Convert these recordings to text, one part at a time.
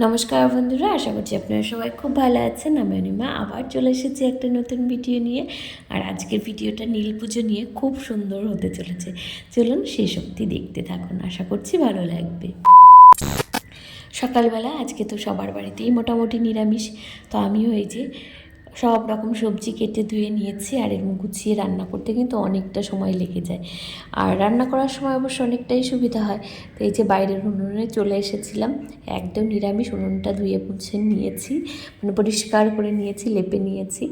নমস্কার বন্ধুরা, আশা করছি আপনারা সবাই খুব ভালো আছেন। আমি অনিমা আবার চলে এসেছি একটা নতুন ভিডিও নিয়ে। আর আজকের ভিডিওটা নীল পুজো নিয়ে খুব সুন্দর হতে চলেছে। চলুন শেষ অবধি দেখতে থাকুন, আশা করছি ভালো লাগবে। সকালবেলা আজকে তো সবার বাড়িতেই মোটামুটি নিরামিষ, তো আমিও এই যে সব রকম সবজি কেটে ধুয়ে নিয়েছি। আর এর গুছিয়ে রান্না করতে কিন্তু অনেকটা সময় লেগে যায়, আর রান্না করার সময় অবশ্য অনেকটাই সুবিধা হয়। তো এই যে বাইরের উনুনে চলে এসেছিলাম, একদম নিরামিষ উনুনটা ধুয়ে মুছে নিয়েছি, মানে পরিষ্কার করে নিয়েছি, লেপে নিয়েছি।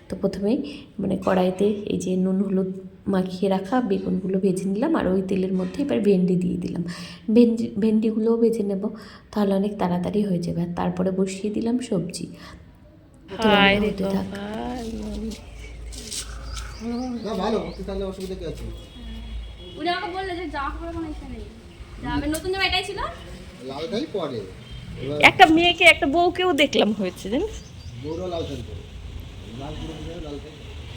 তো প্রথমেই মানে কড়াইতে এই যে নুন হলুদ মাখিয়ে রাখা বেগুনগুলো ভেজে নিলাম, আর ওই তেলের মধ্যে এবার ভেন্ডি দিয়ে দিলাম। ভেন্ডিগুলোও ভেজে নেব, তাহলে অনেক তাড়াতাড়ি হয়ে যাবে। আর তারপরে বসিয়ে দিলাম সবজি। একটা মেয়েকে একটা বউকেও দেখলাম হয়েছে জানিস।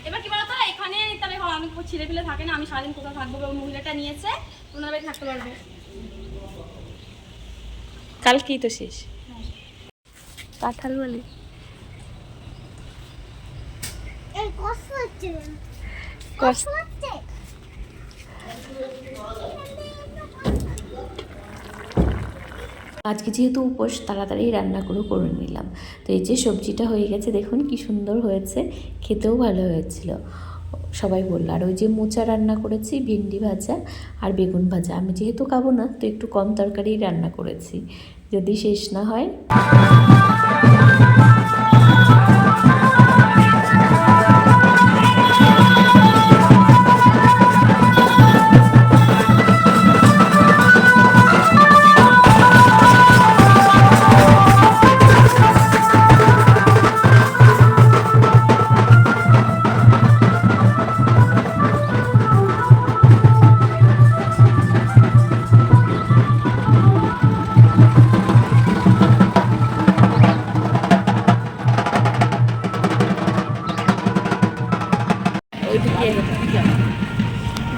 এবার কি বলতো, এখানে তবে আমি ছেলে পেলে থাকে না, আমি সারাদিন কোথাও থাকবো, মহিলাটা নিয়েছে ওনারা থাকতে পারবে। কালকেই তো শেষ। কাঁঠাল বলি আজকে যেহেতু উপোস, তাড়াতাড়ি রান্নাগুলো করে নিলাম। তো এই যে সবজিটা হয়ে গেছে, দেখুন কি সুন্দর হয়েছে, খেতেও ভালো হয়েছিল, সবাই বললো। আর ওই যে মোচা রান্না করেছি, ভেন্ডি ভাজা আর বেগুন ভাজা। আমি যেহেতু খাবো না, তো একটু কম তরকারি রান্না করেছি, যদি শেষ না হয়।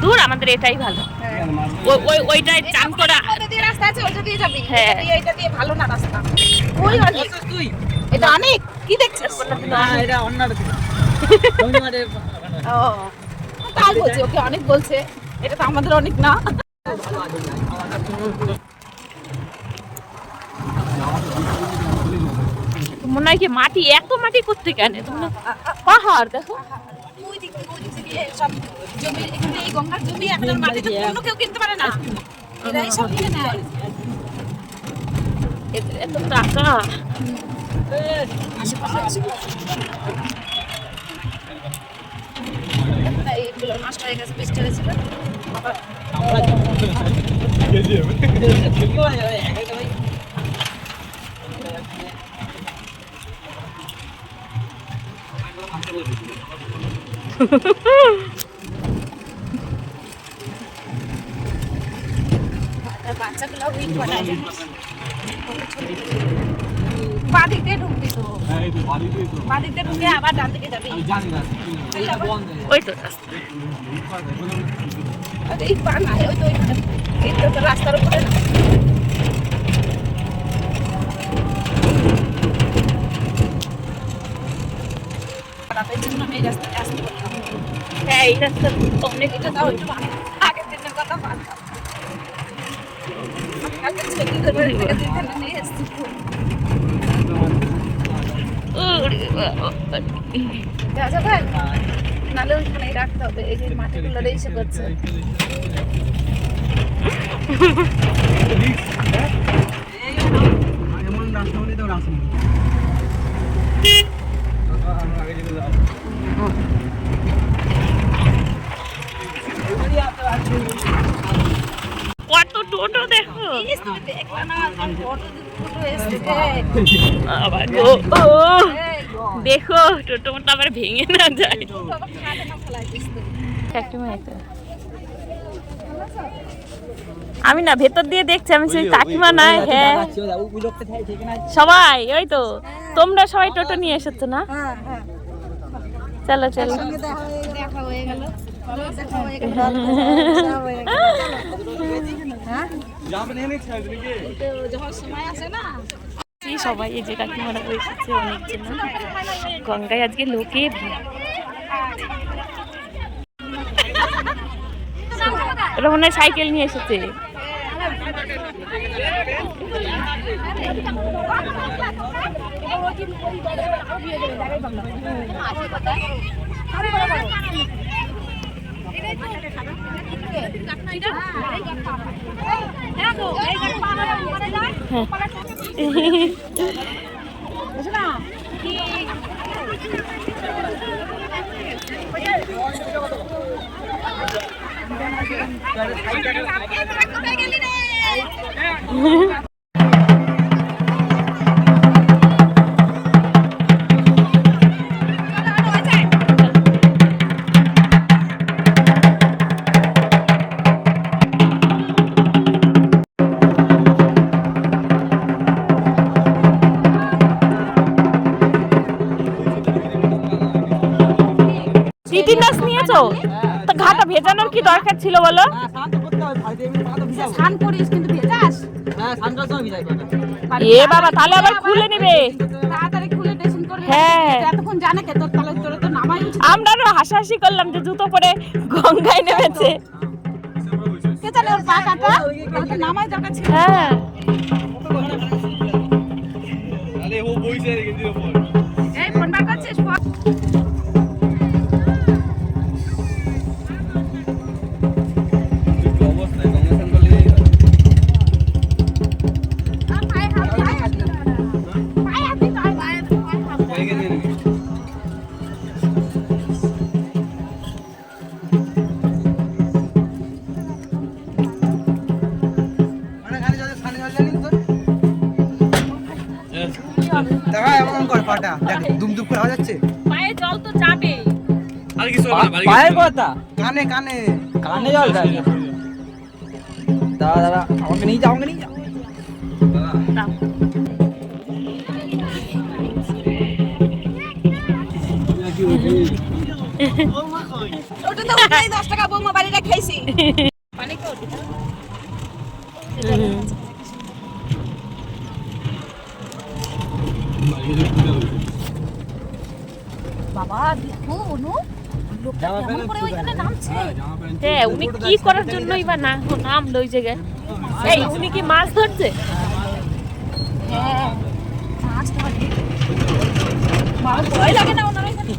দূর, আমাদের এটাই ভালো। ওইটাই চান করা রাস্তা আছে, ওইটা দিয়ে যাবি। হ্যাঁ, এইটা দিয়ে ভালো না রাস্তা। ওই অনেক, এটা অনেক কি দেখছিস? না, এটা অন্যটা ছিল। ও তাই বলছে, ওকে অনেক বলছে, এটা তো আমাদের অনেক না। মনে হয় কি মাটি, এত মাটি করতে কেন? পাহাড় দেখো, ওই দিক দিয়ে সব জমি, এখানে এই গঙ্গার জমি, এখন আর মাটি তো অন্য কেউ কিনতে পারে না, এরাই সব কিনে নেয়। এত টাকা। এইগুলো নষ্ট হয়ে গেছে, বৃষ্টি হয়েছিল। বাচ্চাগুলো উইক বানায়, বাদিক দিয়ে ঢুকবি তো, বাদিক দিয়ে ঢুকে আবার ডান দিকে যাবি। ওই তো রাস্তা। এই বানায় ওই তো, এই তো রাস্তার উপরে না। হ্যাঁ, এই রাস্তা অনেক আগের দিনের কথা ভাবতাম। নাহলে ওইখানেই রাখতে হবে, এই যে মাটিগুলো রেসে করছে। কত টোটো দেখো। দেখো টোটো মোটা আবার ভেঙে না যায়। আমি না ভেতর দিয়ে দেখছি, আমি সেই কাকিমা নাই। হ্যাঁ সবাই, ওই তো তোমরা সবাই টোটো নিয়ে এসেছো না? চলো চলো, দেখা হয়ে গেল। যখন সময় আসে না এসেছি সবাই, এই যে কাকিমারা এসেছে অনেকজন। গঙ্গায় আজকে লোকে ভিড়। ওরা মনে হয় সাইকেল নিয়ে এসেছে। টিটিনাস নিয়েছো? তো ঘাটা ভেজানোর কি দরকার ছিল বলো? স্নান করিস কিন্তু ভেজাস। এ বাবা, তাহলে আবার খুলে নেবে। তাড়াতাড়ি খুলে ড্রেসিং করবি। হ্যাঁ, এতক্ষণ জানে কে তোর, তাহলে তোরে তো নামাই উচিত। আমরাও হাসাহাসি করলাম যে জুতো পরে গঙ্গায় নেমেছে। কে জানে ওর পা কাটা, তাহলে তো নামাই দরকার ছিল। হ্যাঁ, এই ফোন বার করছিস? পায়ে জল তো যাবে। পায়ের কথা কানে কানে কানে জল যায়। দাদা দাদা আমাকে নিয়ে যাও, আমাকে নিয়ে যাও। ওটা তো উঠাই 10 টাকা বৌমা বাড়িটা খাইছি। পানি কো বাবা, দেখো অনু লোকটা কেমন করে ওইখানে নামছে। হ্যাঁ, উনি কি করার জন্যই বা নামলো ওই জায়গায়? এই উনি কি মাছ ধরছে? হ্যাঁ, মাছ ধরে। বাবা ভয় লাগে না ওনার এখানে?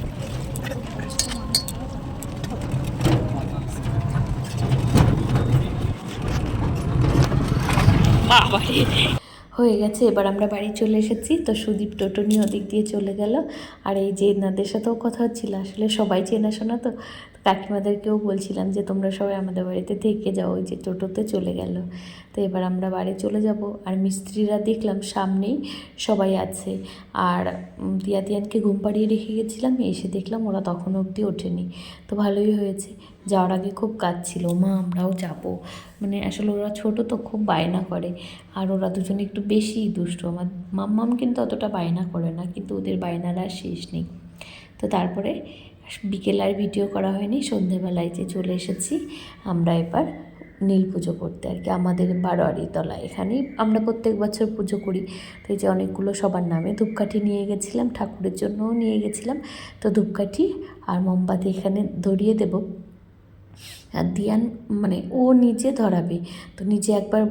হয়ে গেছে, এবার আমরা বাড়ি চলে এসেছি। তো সুদীপ টোটো নিয়ে ওদিক দিয়ে চলে গেল। আর এই যে এনাদের সাথেও কথা হচ্ছিল, আসলে সবাই চেনাশোনা তো কাকিমাদেরকেও বলছিলাম যে তোমরা সবাই আমাদের বাড়িতে থেকে যাও, ওই যে টোটোতে চলে গেল। তো এবার আমরা বাড়ি চলে যাব। আর মিস্ত্রিরা দেখলাম সামনেই সবাই আছে। আর তিয়ানকে ঘুম পাড়িয়ে রেখে গেছিলাম, এসে দেখলাম ওরা তখনও অবধি ওঠেনি। তো ভালোই হয়েছে, যাওয়ার আগে খুব কাজ ছিল, মা আমরাও যাব। মানে আসলে ওরা ছোটো তো খুব বায়না করে, আর ওরা দুজনে একটু বেশিই দুষ্টু। আমার মাম্মাম কিন্তু অতটা বায়না করে না, কিন্তু ওদের বায়নার আর শেষ নেই। তো তারপরে বিকেল আর ভিডিও করা হয়নি, সন্ধেবেলায় যে চলে এসেছি আমরা এবার নীল পুজো করতে আর কি, আমাদের বারোয়ারি তলা। এখানেই আমরা প্রত্যেক বছর পুজো করি। তো এই যে অনেকগুলো সবার নামে ধূপকাঠি নিয়ে গেছিলাম, ঠাকুরের জন্যও নিয়ে গেছিলাম। তো ধূপকাঠি আর মোমবাতি এখানে ধরিয়ে দেব। আর দিয়ান মানে ও নিজে ধরাবে, তো নিজে একবার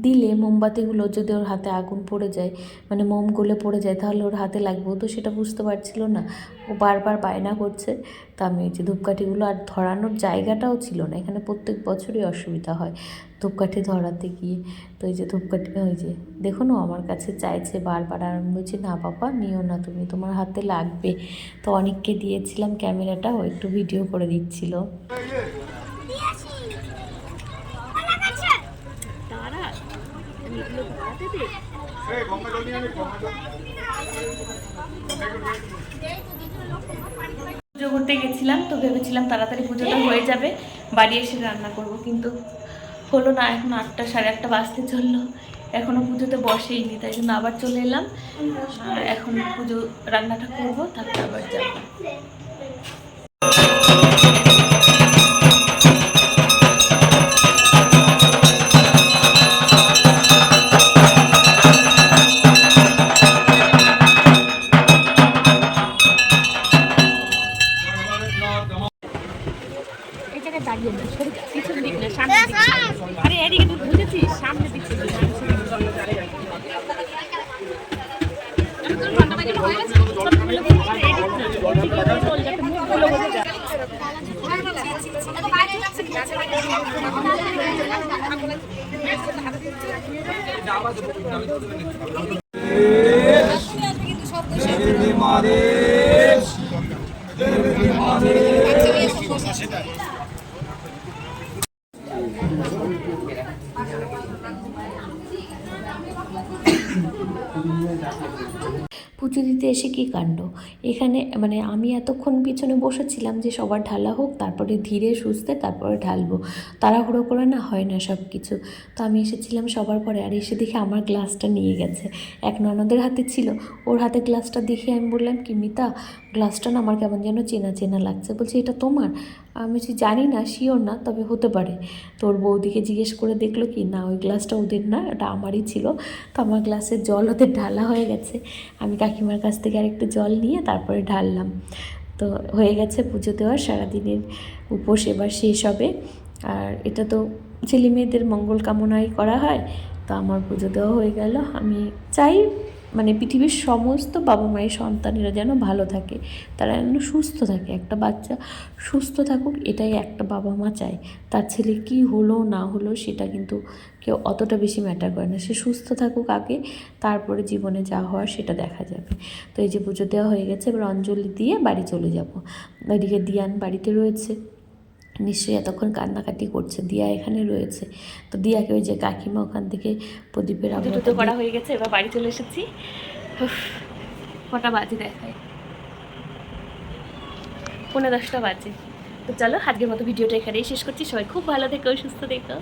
দিলে মোমবাতিগুলো যদি ওর হাতে আগুন পড়ে যায়, মানে মোম গলে পড়ে যায়, তাহলে ওর হাতে লাগবে। ও তো সেটা বুঝতে পারছিল না, ও বারবার বায়না করছে। তো আমি এই যে ধূপকাঠিগুলো, আর ধরানোর জায়গাটাও ছিল না, এখানে প্রত্যেক বছরই অসুবিধা হয় ধূপকাঠি ধরাতে গিয়ে। তো এই যে ধূপকাঠি, ওই যে দেখুন ও আমার কাছে চাইছে বারবার, আর আমি বলছি না বাবা নিও না তুমি, তোমার হাতে লাগবে। তো অনেককে দিয়েছিলাম ক্যামেরাটা, ও একটু ভিডিও করে দিচ্ছিল। পুজো করতে গেছিলাম, তো ভেবেছিলাম তাড়াতাড়ি পুজোটা হয়ে যাবে, বাড়ি এসে রান্না করব, কিন্তু হলো না। এখন 8টা 8:30 বাজতে চললো, এখনও পুজোতে বসেইনি। তাই জন্য আবার চলে এলাম। এখন পুজো রান্নাটা করবো, তারপর আবার যাবো। পুজো দিতে এসে কী কাণ্ড এখানে, মানে আমি এতক্ষণ পিছনে বসেছিলাম যে সবার ঢালা হোক, তারপরে ধীরে সুস্থে তারপরে ঢালবো, তাড়াহুড়ো করে না হয় না সব কিছু। তো আমি এসেছিলাম সবার পরে, আর এসে দেখে আমার গ্লাসটা নিয়ে গেছে, এক ননদের হাতে ছিল, ওর হাতে গ্লাসটা দেখে আমি বললাম কি মিতা, গ্লাসটা না আমার কেমন যেন চেনা চেনা লাগছে। বলছি এটা তোমার? আমি জানি না, শিওর না, তবে হতে পারে। তোর বৌদিকে জিজ্ঞেস করে দেখলো কি না ওই গ্লাসটা ওদের না, ওটা আমারই ছিল। তো আমার গ্লাসের জল ওদের ঢালা হয়ে গেছে, আমি কাকিমার কাছ থেকে আরেকটু জল নিয়ে তারপরে ঢাললাম। তো হয়ে গেছে পুজো দেওয়ার, সারাদিনের উপোস এবার শেষ হবে। আর এটা তো ছেলে মেয়েদের মঙ্গল কামনাই করা হয়। তো আমার পুজো দেওয়া হয়ে গেল। আমি চাই মানে পৃথিবীর সমস্ত বাবা মায়ের সন্তানেরা যেন ভালো থাকে, তারা যেন সুস্থ থাকে, একটা বাচ্চা সুস্থ থাকুক, এটাই একটা বাবা মা চায়। তার ছেলে কি হলো না হলো সেটা কিন্তু কেউ অতটা বেশি ম্যাটার করে না, সে সুস্থ থাকুক আগে, তারপরে জীবনে যা হওয়ার সেটা দেখা যাবে। তো এই যে পুজো দেওয়া হয়ে গেছে, এবার অঞ্জলি দিয়ে বাড়ি চলে যাব। ওইদিকে দিয়ান বাড়িতে রয়েছে, নিশ্চয়ই এতক্ষণ কান্নাকাটি করছে। দিয়া এখানে রয়েছে, তো দিয়াকে ওই যে কাকিমা ওখান থেকে প্রদীপের পুজো করা হয়ে গেছে, এবার বাড়ি চলে এসেছি। কটা বাজে দেখায়, 9:30 বাজে। তো চলো আজকের মতো ভিডিওটা এখানেই শেষ করছি। সবাই খুব ভালো থেকো, সুস্থ থেকো।